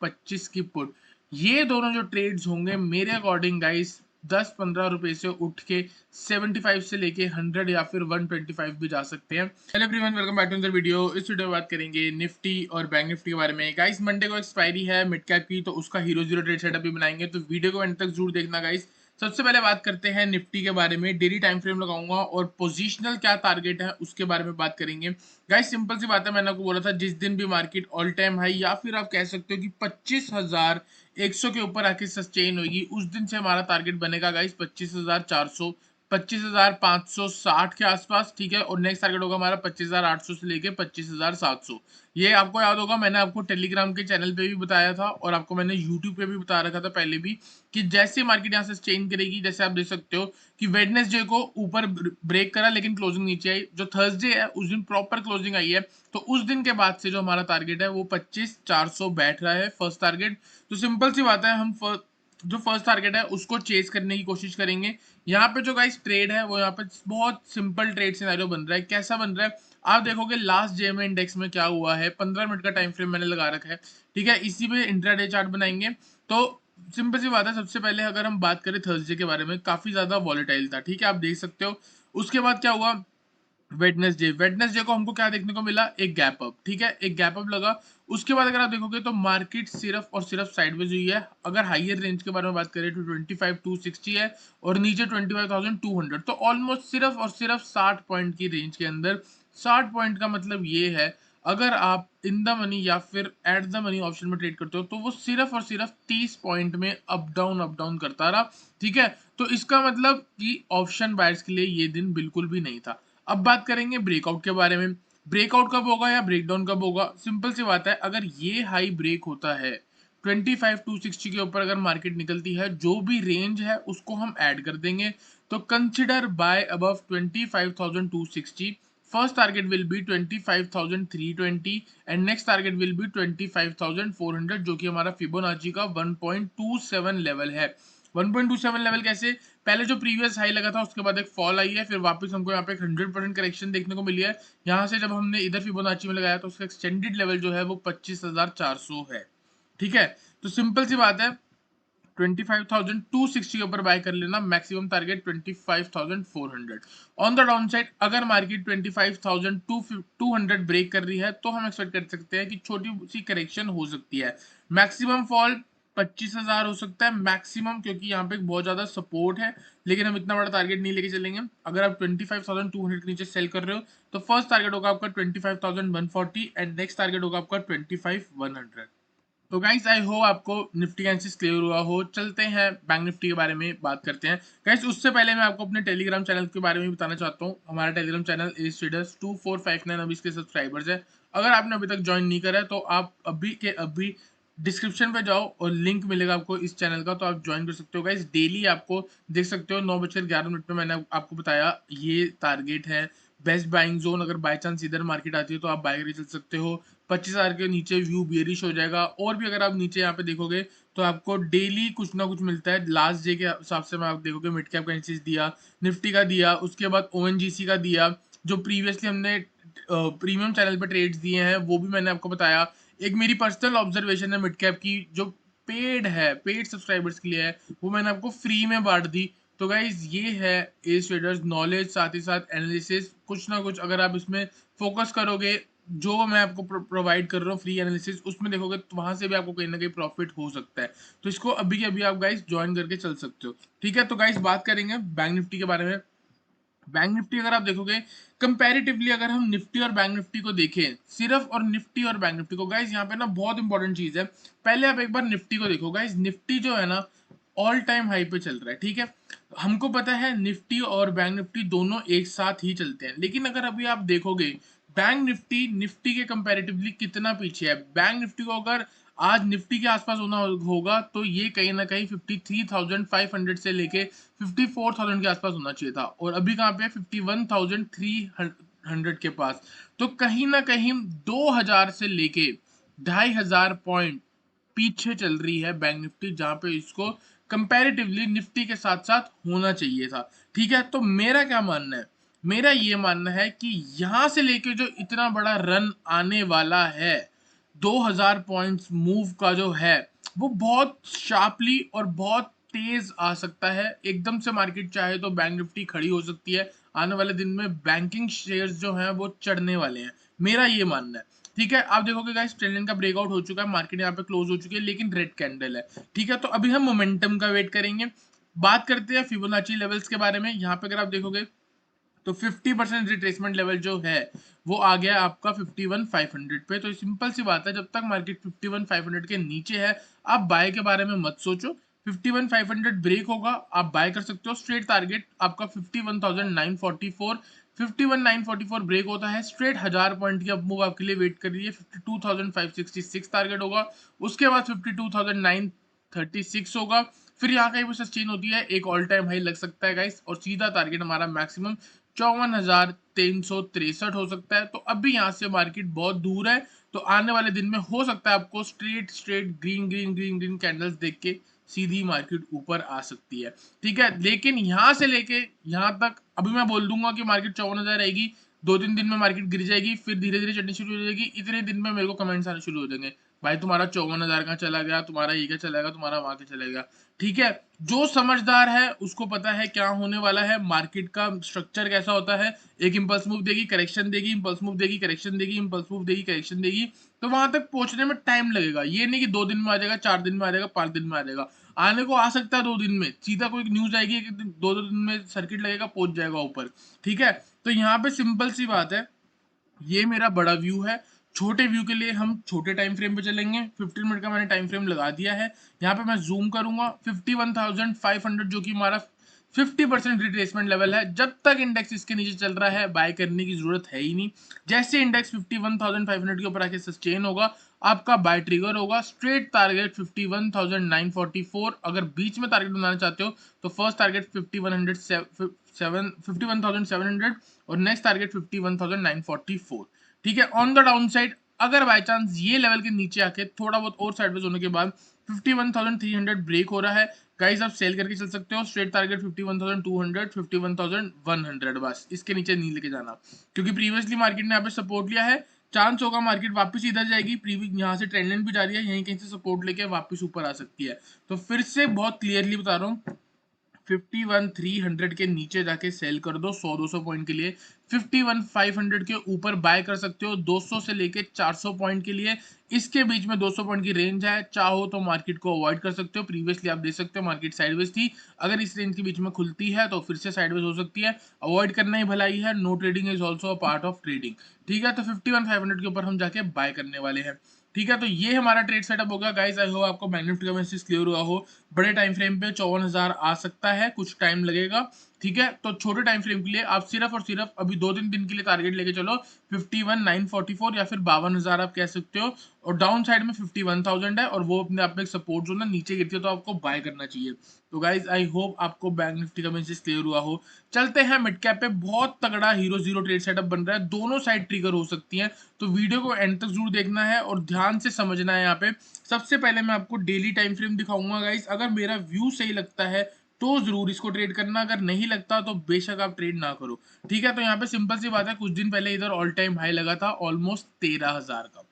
25 की पुट। ये दोनों जो ट्रेड्स होंगे मेरे अकॉर्डिंग गाइस 10-15 रुपए से उठ के 75 से लेके 100 या फिर 125 भी जा सकते हैं। Hello everyone, welcome back to another video. इस वीडियो में बात करेंगे निफ्टी और बैंक निफ्टी के बारे में। गाइस मंडे को एक्सपायरी है मिड कैप की, तो उसका हीरो जीरो ट्रेड सेटअप भी बनाएंगे, तो वीडियो को एंड तक जरूर देखना गाइस। सबसे पहले बात करते हैं निफ्टी के बारे में। डेली टाइम फ्रेम लगाऊंगा और पोजिशनल क्या टारगेट है उसके बारे में बात करेंगे। गाइस सिंपल सी बात है, मैंने आपको बोला था जिस दिन भी मार्केट ऑल टाइम हाई या फिर आप कह सकते हो कि 25,100 के ऊपर आके सस्टेन होगी, उस दिन से हमारा टारगेट बनेगा गाइस 25,400 25,560 के आसपास, ठीक है। और नेक्स्ट टारगेट होगा हमारा 25,800 से लेके 25,700। ये आपको याद होगा, मैंने आपको टेलीग्राम के चैनल पे भी बताया था और आपको मैंने यूट्यूब पे भी बता रखा था पहले भी, कि जैसे मार्केट यहाँ से चेंज करेगी, जैसे आप देख सकते हो कि वेडनेसडे को ऊपर ब्रेक करा लेकिन क्लोजिंग नीचे आई, जो थर्सडे है उस दिन प्रॉपर क्लोजिंग आई है, तो उस दिन के बाद से जो हमारा टारगेट है वो 25,400 बैठ रहा है फर्स्ट टारगेट। तो सिंपल सी बात है, हम जो फर्स्ट टारगेट है उसको चेस करने की कोशिश करेंगे। यहाँ पे जो गाइस ट्रेड है वो यहाँ पे बहुत सिंपल ट्रेड सिनेरियो बन रहा है। कैसा बन रहा है आप देखोगे, लास्ट जेएमए इंडेक्स में क्या हुआ है। 15 मिनट का टाइम फ्रेम मैंने लगा रखा है, ठीक है। इसी पे इंट्राडे चार्ट बनाएंगे। तो सिंपल सी बात है, सबसे पहले अगर हम बात करें थर्सडे के बारे में, काफी ज्यादा वॉलेटाइल था, ठीक है, आप देख सकते हो। उसके बाद क्या हुआ, वेडनेसडे को हमको क्या देखने को मिला, एक गैप अप, ठीक है, एक गैप अप लगा। उसके बाद अगर आप देखोगे तो मार्केट सिर्फ और सिर्फ साइडवेज हुई है। अगर हाइयर रेंज के बारे में बात करें तो 25,260 है और नीचे 25,200, तो ऑलमोस्ट सिर्फ और सिर्फ 60 पॉइंट की रेंज के अंदर। 60 पॉइंट का मतलब ये है, अगर आप इन द मनी या फिर एट द मनी ऑप्शन में ट्रेड करते हो तो वो सिर्फ और सिर्फ 30 पॉइंट में अप डाउन करता रहा, ठीक है। तो इसका मतलब कि ऑप्शन बायर्स के लिए ये दिन बिल्कुल भी नहीं था। अब बात करेंगे ब्रेकआउट के बारे में। ब्रेकआउट कब होगा या ब्रेकडाउन कब होगा, सिंपल सी बात है, अगर ये हाई ब्रेक होता है 25,260 के ऊपर, अगर मार्केट निकलती है, जो भी रेंज है उसको हम ऐड कर देंगे। तो consider buy above 25,260। First target will be 25,320 and next target will be 25,400, जो कि हमारा फिबोनाची का 1.27 लेवल है। 1.27 लेवल कैसे, पहले जो प्रीवियस हाई लगा था उसके बाद एक फॉल आई है, फिर वापस हमको यहाँ पे 100% करेक्शन देखने को मिली है। यहाँ से जब हमने इधर फिबोनाची में लगाया तो उसका एक्सटेंडेड लेवल जो है वो 25,400 है, ठीक है। तो सिंपल सी बात है, 25,260 के ऊपर बाय कर लेना, maximum target 25,400। On the down side अगर मार्केट 25,200 ब्रेक कर रही है तो हम एक्सपेक्ट कर सकते हैं कि छोटी सी करेक्शन हो सकती है। मैक्सिमम फॉल 25,000 हो सकता है मैक्सिमम, क्योंकि यहाँ पे बहुत ज्यादा सपोर्ट है, लेकिन हम इतना बड़ा टारगेट नहीं लेके चलेंगे। अगर आप 25,200 के नीचे सेल कर रहे हो तो फर्स्ट टारगेट होगा आपका 25,140 एंड नेक्स्ट टारगेट होगा आपका 25,100। तो गाइस आई होप आपको निफ्टी का एनालिसिस क्लियर हुआ हो। चलते हैं बैंक निफ्टी के बारे में बात करते हैं। गाइस उससे पहले मैं आपको अपने टेलीग्राम चैनल के बारे में बताना चाहता हूँ। हमारा टेलीग्राम चैनल एज ट्रेडर्स 2459 अभी इसके सब्सक्राइबर्स है। अगर आपने अभी तक ज्वाइन नहीं करा है तो आप अभी के अभी डिस्क्रिप्शन पे जाओ और लिंक मिलेगा आपको इस चैनल का, तो आप ज्वाइन कर सकते हो। गाइस डेली आपको देख सकते हो 9:11 पे मैंने आपको बताया ये टारगेट है बेस्ट बाइंग जोन। अगर बाय चांस इधर मार्केट आती है तो आप बाय करके चल सकते हो। 25,000 के नीचे व्यू बियरिश हो जाएगा। और भी अगर आप नीचे यहाँ पे देखोगे तो आपको डेली कुछ ना कुछ मिलता है। लास्ट डे के हिसाब से मैं आप देखोगे मिड कैप का एनालिसिस दिया, निफ्टी का दिया, उसके बाद ओएनजीसी का दिया, जो प्रीवियसली हमने प्रीमियम चैनल पे ट्रेड्स दिए हैं वो भी मैंने आपको बताया। एक मेरी पर्सनल ऑब्जर्वेशन है मिड कैप की, जो पेड है, पेड सब्सक्राइबर्स के लिए है, वो मैंने आपको फ्री में बांट दी। तो गाइज ये है एज ट्रेडर्स नॉलेज, साथ ही साथ एनालिसिस, कुछ ना कुछ अगर आप इसमें फोकस करोगे, जो मैं आपको प्रोवाइड कर रहा हूँ फ्री एनालिसिस, उसमें देखोगे तो वहां से भी आपको कहीं ना कहीं प्रॉफिट हो सकता है। तो इसको अभी के अभी आप गाइस ज्वाइन करके चल सकते हो, ठीक है। तो गाइस बात करेंगे बैंक निफ्टी के बारे में। बैंक निफ्टी अगर आप देखोगे कंपैरेटिवली, अगर हम निफ्टी और बैंक निफ्टी को देखें, सिर्फ और निफ्टी और बैंक निफ्टी को, गाइस यहाँ पे ना बहुत इंपॉर्टेंट चीज है। पहले आप एक बार निफ्टी को देखो गाइस, निफ्टी जो है ना ऑल टाइम हाई पे चल रहा है, ठीक है। हमको पता है निफ्टी और बैंक निफ्टी दोनों एक साथ ही चलते हैं, लेकिन अगर अभी आप देखोगे बैंक निफ्टी निफ्टी के कंपैरेटिवली कितना पीछे है। बैंक निफ्टी को अगर आज निफ्टी के आसपास होना होगा तो ये कहीं ना कहीं 53,500 से लेके 54,000 के आसपास होना चाहिए था, और अभी कहाँ पे है 51,300 के पास। तो कहीं ना कहीं 2,000 से लेके 2,500 पॉइंट पीछे चल रही है बैंक निफ्टी, जहां पे इसको कंपैरेटिवली निफ्टी के साथ साथ होना चाहिए था, ठीक है। तो मेरा क्या मानना है, मेरा ये मानना है कि यहां से लेके जो इतना बड़ा रन आने वाला है 2000 पॉइंट्स मूव का जो है वो बहुत शार्पली और बहुत तेज आ सकता है। एकदम से मार्केट चाहे तो बैंक निफ्टी खड़ी हो सकती है। आने वाले दिन में बैंकिंग शेयर्स जो हैं वो चढ़ने वाले हैं, मेरा ये मानना है। ठीक है, आप देखोगे गाइस ट्रेंड लाइन का ब्रेकआउट हो चुका है, मार्केट यहाँ पे क्लोज हो चुकी है, लेकिन रेड कैंडल है। ठीक है, तो अभी हम मोमेंटम का वेट करेंगे। बात करते हैं फिबोनाची लेवल्स के बारे में। यहाँ पे अगर आप देखोगे तो 50% रिट्रेसमेंट लेवल जो है वो आ गया आपका 51,500 पे। तो सिंपल सी बात है, जब तक मार्केट 51,500 के नीचे है आप बाय के बारे में मत सोचो। 51,500 ब्रेक होगा, आप बाय कर सकते हो। स्ट्रेट टारगेट आपका 51,944। 51,944 ब्रेक होता है, स्ट्रेट 1000 पॉइंट की अप मूव आपके लिए वेट कर रही है। 52,566 टारगेट होगा, उसके बाद 52,936 होगा, फिर यहाँ कहीं भी सस्टेन होती है, एक ऑल टाइम हाई लग सकता है गाइस, और सीधा टारगेट हमारा मैक्सिमम 54,363 हो सकता है। तो अभी यहाँ से मार्केट बहुत दूर है, तो आने वाले दिन में हो सकता है आपको straight straight green green green green candles देख के सीधी मार्केट ऊपर आ सकती है। ठीक है, लेकिन यहाँ से लेके यहाँ तक अभी मैं बोल दूंगा कि मार्केट 54,000 रहेगी, 2-3 दिन में मार्केट गिर जाएगी, फिर धीरे धीरे चढ़नी शुरू हो जाएगी। इतने दिन में मेरे को कमेंट्स आने शुरू हो जाएंगे, भाई तुम्हारा 54,000 का चला गया, तुम्हारा ये क्या चलेगा, तुम्हारा वहां क्या चलेगा। ठीक है, जो समझदार है उसको पता है क्या होने वाला है, मार्केट का स्ट्रक्चर कैसा होता है। एक इंपल्स मूव देगी, करेक्शन देगी, इंपल्स मूव देगी, करेक्शन देगी, इंपल्स मूव देगी, करेक्शन देगी, तो वहां तक पहुंचने में टाइम लगेगा। ये नहीं कि 2 दिन में आ जाएगा, 4 दिन में आ जाएगा, 5 दिन में आ जाएगा। आने को आ सकता है 2 दिन में, सीधा कोई न्यूज आएगी कि 2 दिन में सर्किट लगेगा, पहुंच जाएगा ऊपर। ठीक है, तो यहाँ पे सिंपल सी बात है, ये मेरा बड़ा व्यू है। छोटे व्यू के लिए हम छोटे टाइम फ्रेम पे चलेंगे। 15 मिनट का मैंने टाइम फ्रेम लगा दिया है। यहाँ पे मैं जूम करूंगा, 51,500 जो कि हमारा 50% रिट्रेसमेंट लेवल है। जब तक इंडेक्स इसके नीचे चल रहा है बाय करने की जरूरत है ही नहीं। जैसे इंडेक्स 51,500 के ऊपर आके सस्टेन होगा, आपका बाय ट्रिगर होगा। Straight target 51,944। अगर बीच में टारगेट बनाना चाहते हो तो फर्स्ट टारगेट 51,700 और नेक्स्ट टारगेट 51,944। ठीक है, ऑन द डाउन साइड अगर बाय चांस ये लेवल के नीचे आके थोड़ा बहुत और साइडवेज होने के बाद 51,300 ब्रेक हो रहा है, गाइस आप सेल करके चल सकते हो। स्ट्रेट टारगेट 51,200, 51,100, बस इसके नीचे नहीं लेके जाना, क्योंकि प्रीवियसली मार्केट ने यहाँ पे सपोर्ट लिया है। चांस होगा मार्केट वापस इधर जाएगी, प्रीवियस यहाँ से ट्रेंड लाइन भी जा रही है, यहीं कहीं से सपोर्ट लेके वापस ऊपर आ सकती है। तो फिर से बहुत क्लियरली बता रहा हूँ, 51,300 के नीचे जाके सेल कर दो 100-200 पॉइंट के लिए। 51,500 के ऊपर बाय कर सकते हो 200 से लेके 400 पॉइंट के लिए। इसके बीच में 200 पॉइंट की रेंज है, चाहो तो मार्केट को अवॉइड कर सकते हो। प्रीवियसली आप देख सकते हो मार्केट साइडवेज थी, अगर इस रेंज के बीच में खुलती है तो फिर से साइडवेज हो सकती है। अवॉइड करना ही भलाई है, no trading is also a part of trading. ठीक है, तो 51,500 के ऊपर हम जाके बाय करने वाले हैं। ठीक है, तो ये हमारा ट्रेड सेटअप होगा गाइस। आई होप आपको बैंक निफ्टी का मैसेज क्लियर हुआ हो। बड़े टाइम फ्रेम पे 54,000 आ सकता है, कुछ टाइम लगेगा। ठीक है, तो छोटे टाइम फ्रेम के लिए आप सिर्फ और सिर्फ अभी 2-3 दिन के लिए टारगेट लेके चलो 51,944 या फिर 52,000 आप कह सकते हो। और डाउन साइड में 51,000 है, और वो अपने आप में एक सपोर्ट जोन है, नीचे गिरती है तो आपको बाय करना चाहिए। तो गाइज आई होप आपको बैंक निफ्टी का मैसेज क्लियर हुआ हो। चलते हैं मिड कैप पे, बहुत तगड़ा हीरो जीरो ट्रेड सेटअप बन रहा है, दोनों साइड ट्रिगर हो सकती हैं। तो वीडियो को एंड तक जरूर देखना है और ध्यान से समझना है। यहाँ पे सबसे पहले मैं आपको डेली टाइम फ्रेम दिखाऊंगा गाइस। अगर मेरा व्यू सही लगता है तो जरूर इसको ट्रेड करना, अगर नहीं लगता तो बेशक आप ट्रेड ना करो। ठीक है, तो यहाँ पे सिंपल सी बात है, कुछ दिन पहले इधर ऑल टाइम हाई लगा था ऑलमोस्ट 13,000 का,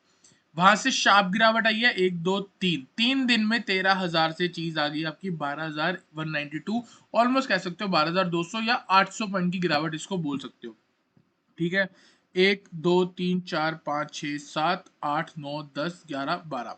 वहां से शार्प गिरावट आई है, 1 2 3 दिन में 13,000 से चीज आ गई आपकी 12,192, ऑलमोस्ट कह सकते हो 12,200 या 800 पॉइंट की गिरावट इसको बोल सकते हो। ठीक है, 1 2 3 4 5 6 7 8 9 10 11 12,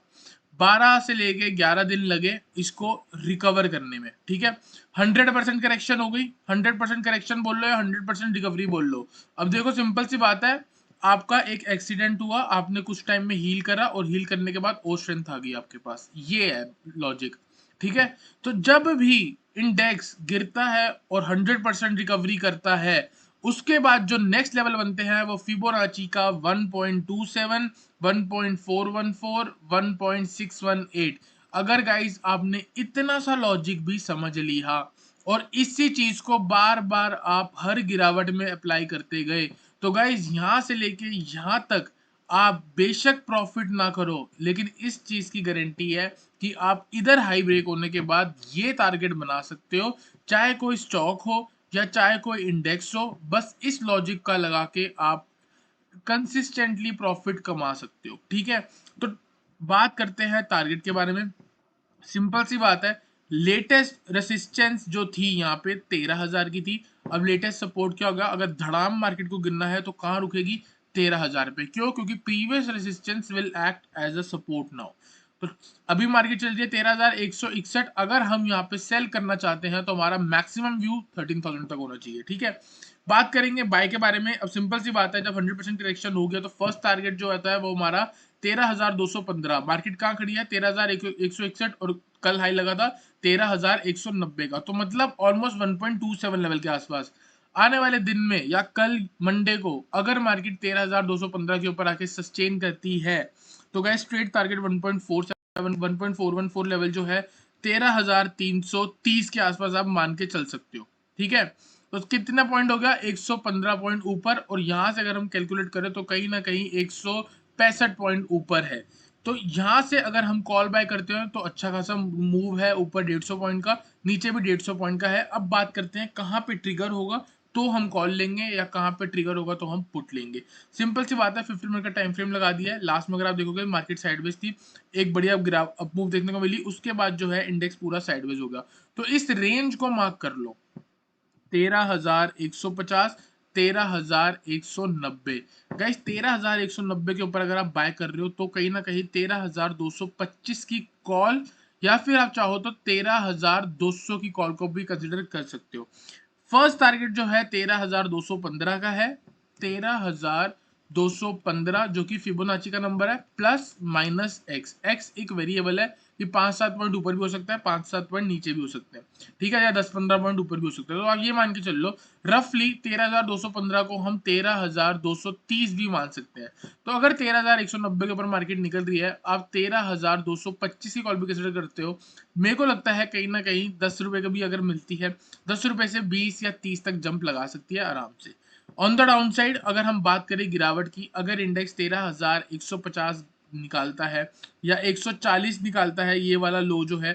12 से लेके 11 दिन लगे इसको रिकवर करने में। ठीक है, 100% करेक्शन हो गई। 100% करेक्शन बोल लो या 100% रिकवरी बोल लो, अब देखो सिंपल सी बात है, आपका एक एक्सीडेंट हुआ, आपने कुछ टाइम में हील करा, और हील करने के बाद और स्ट्रेंथ आ गई आपके पास, ये है लॉजिक। ठीक है, तो जब भी इंडेक्स गिरता है और 100% रिकवरी करता है, उसके बाद जो नेक्स्ट लेवल बनते हैं वो फिबोनाची का 1.27, 1.414, 1.618। अगर गाइस आपने इतना सा लॉजिक भी समझ लिया और इसी चीज को बार बार आप हर गिरावट में अप्लाई करते गए, तो गाइस यहां से लेके यहां तक आप बेशक प्रॉफिट ना करो, लेकिन इस चीज की गारंटी है कि आप इधर हाई ब्रेक होने के बाद ये टारगेट बना सकते हो, चाहे कोई स्टॉक हो या चाहे कोई इंडेक्स हो। बस इस लॉजिक का लगा के आप कंसिस्टेंटली प्रॉफिट कमा सकते हो। ठीक है, तो बात करते हैं टारगेट के बारे में। सिंपल सी बात है, लेटेस्ट रेसिस्टेंस जो थी यहाँ पे 13,000 की थी। अब लेटेस्ट सपोर्ट क्या होगा, अगर धड़ाम मार्केट को गिरना है तो कहाँ रुकेगी, 13,000 पे। क्यों? क्योंकि previous resistance will act as a support now. तो अभी मार्केट चल रही है 13,161। अगर हम यहाँ पे सेल करना चाहते हैं तो हमारा मैक्सिमम व्यू 13,000 तक होना चाहिए। ठीक है, बात करेंगे बाय के बारे में। अब सिंपल सी बात है, जब 100% करेक्शन हो गया तो फर्स्ट टारगेट जो आता है वो हमारा 13,215। मार्केट कहाँ खड़ी है, 13,161, और कल हाई लगा था 13,190 का। तो मतलब ऑलमोस्ट 1.27 लेवल के आसपास। आने वाले दिन में या कल मंडे को अगर मार्केट 13,215 के ऊपर आके सस्टेन करती है तो गैस स्ट्रेट टारगेट 1.47 1.414 लेवल जो है 13,330 के आसपास आप मान के चल सकते हो। ठीक है, तो कितना पॉइंट हो गया, 115 पॉइंट ऊपर, और यहां से अगर हम कैलकुलेट करें तो कहीं ना कहीं 165 पॉइंट ऊपर है। तो यहां से अगर हम कॉल बाय करते हैं तो अच्छा खासा मूव है ऊपर 150 पॉइंट का, नीचे भी 150 पॉइंट का है। अब बात करते हैं कहाँ पे ट्रिगर होगा तो हम कॉल लेंगे या कहाँ पे ट्रिगर होगा तो हम पुट लेंगे। सिंपल सी बात है, 15 मिनट का टाइम फ्रेम लगा दिया है। लास्ट में अगर आप देखोगे मार्केट साइडवेज थी, एक बढ़िया ग्राफ अप मूव देखने को मिली, उसके बाद जो है इंडेक्स पूरा साइडवेज हो गया। तो इस रेंज को मार्क कर लो, 13,150, 13,190। गाइस 13,190 के ऊपर अगर आप बाय कर रहे हो तो कहीं ना कहीं 13,225 की कॉल, या फिर आप चाहो तो 13,200 की कॉल को भी कंसिडर कर सकते हो। फर्स्ट टारगेट जो है 13,215 का है, 13,215 जो कि फिबोनाची का नंबर है, प्लस माइनस एक्स। एक्स एक वेरिएबल है, ये 5-7 पॉइंट ऊपर भी हो सकता है, 5-7 पॉइंट नीचे भी हो सकते हैं। ठीक है, या 10-15 पॉइंट ऊपर भी हो सकता है। तो आप ये मान के चल लो रफली 13,215 को हम 13,230 भी मान सकते हैं। तो अगर 13,190 के ऊपर मार्केट निकल रही है, आप 13,225 की कॉल भी कंसिडर करते हो, मेरे को लगता है कहीं ना कहीं 10 रुपए का भी अगर मिलती है, 10 रुपए से 20 या 30 तक जंप लगा सकती है आराम से। ऑन द डाउन साइड अगर हम बात करें गिरावट की, अगर इंडेक्स 13,150 निकालता है या 140 निकालता है, ये वाला लो जो है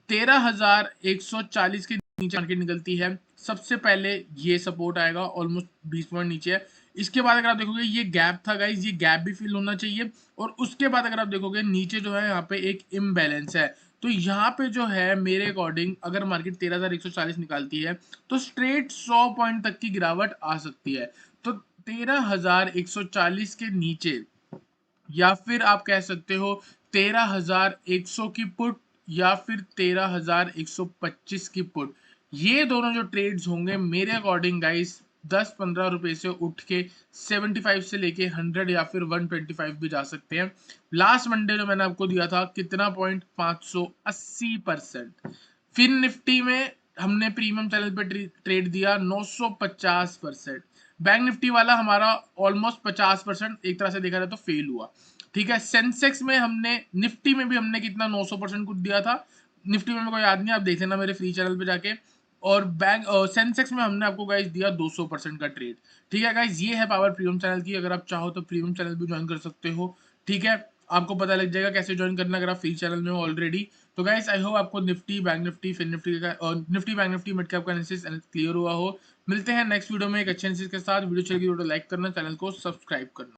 13,140 के नीचे मार्केट निकलती है, सबसे पहले ये सपोर्ट आएगा, ऑलमोस्ट 20 पॉइंट नीचे है। इसके बाद अगर आप देखोगे ये गैप था गाइज, ये गैप भी फिल होना चाहिए, और उसके बाद अगर आप देखोगे नीचे जो है यहाँ पे एक इम्बैलेंस है। तो यहाँ पे जो है मेरे अकॉर्डिंग अगर मार्केट 13,140 निकालती है तो स्ट्रेट 100 पॉइंट तक की गिरावट आ सकती है। तो 13,140 के नीचे, या फिर आप कह सकते हो 13,100 की पुट, या फिर 13,125 की पुट, ये दोनों जो ट्रेड्स होंगे मेरे अकॉर्डिंग गाइस 10-15 रुपए से उठ के 75 से लेके 100 या फिर 125 भी जा सकते हैं। लास्ट मंडे जो मैंने आपको दिया था कितना पॉइंट, 580%। फिर निफ्टी में हमने प्रीमियम चैनल पे ट्रेड दिया 950%। बैंक निफ्टी वाला हमारा ऑलमोस्ट 50% एक तरह से देखा जाए तो फेल हुआ। ठीक है, सेंसेक्स में हमने, निफ्टी में भी हमने कितना 900% कुछ दिया था। निफ्टी में मेरे को याद नहीं, आप देख लेना मेरे फ्री चैनल पे जाके। और बैंक सेंसेक्स में हमने आपको गाइस दिया 200% का ट्रेड। ठीक है गाइस, ये है पावर प्रीमियम चैनल की। अगर आप चाहो तो प्रीमियम चैनल भी ज्वाइन कर सकते हो। ठीक है, आपको पता लग जाएगा कैसे ज्वाइन करना अगर आप फ्री चैनल में हो ऑलरेडी। तो गाइस आई होप आपको Nifty, bank Nifty, fin Nifty का और Nifty bank Nifty mid cap का एनालिसिस क्लियर हुआ हो। मिलते हैं नेक्स्ट वीडियो में एक अच्छे एनालिसिस के साथ। वीडियो चलेगी तो लाइक करना, चैनल को सब्सक्राइब करना।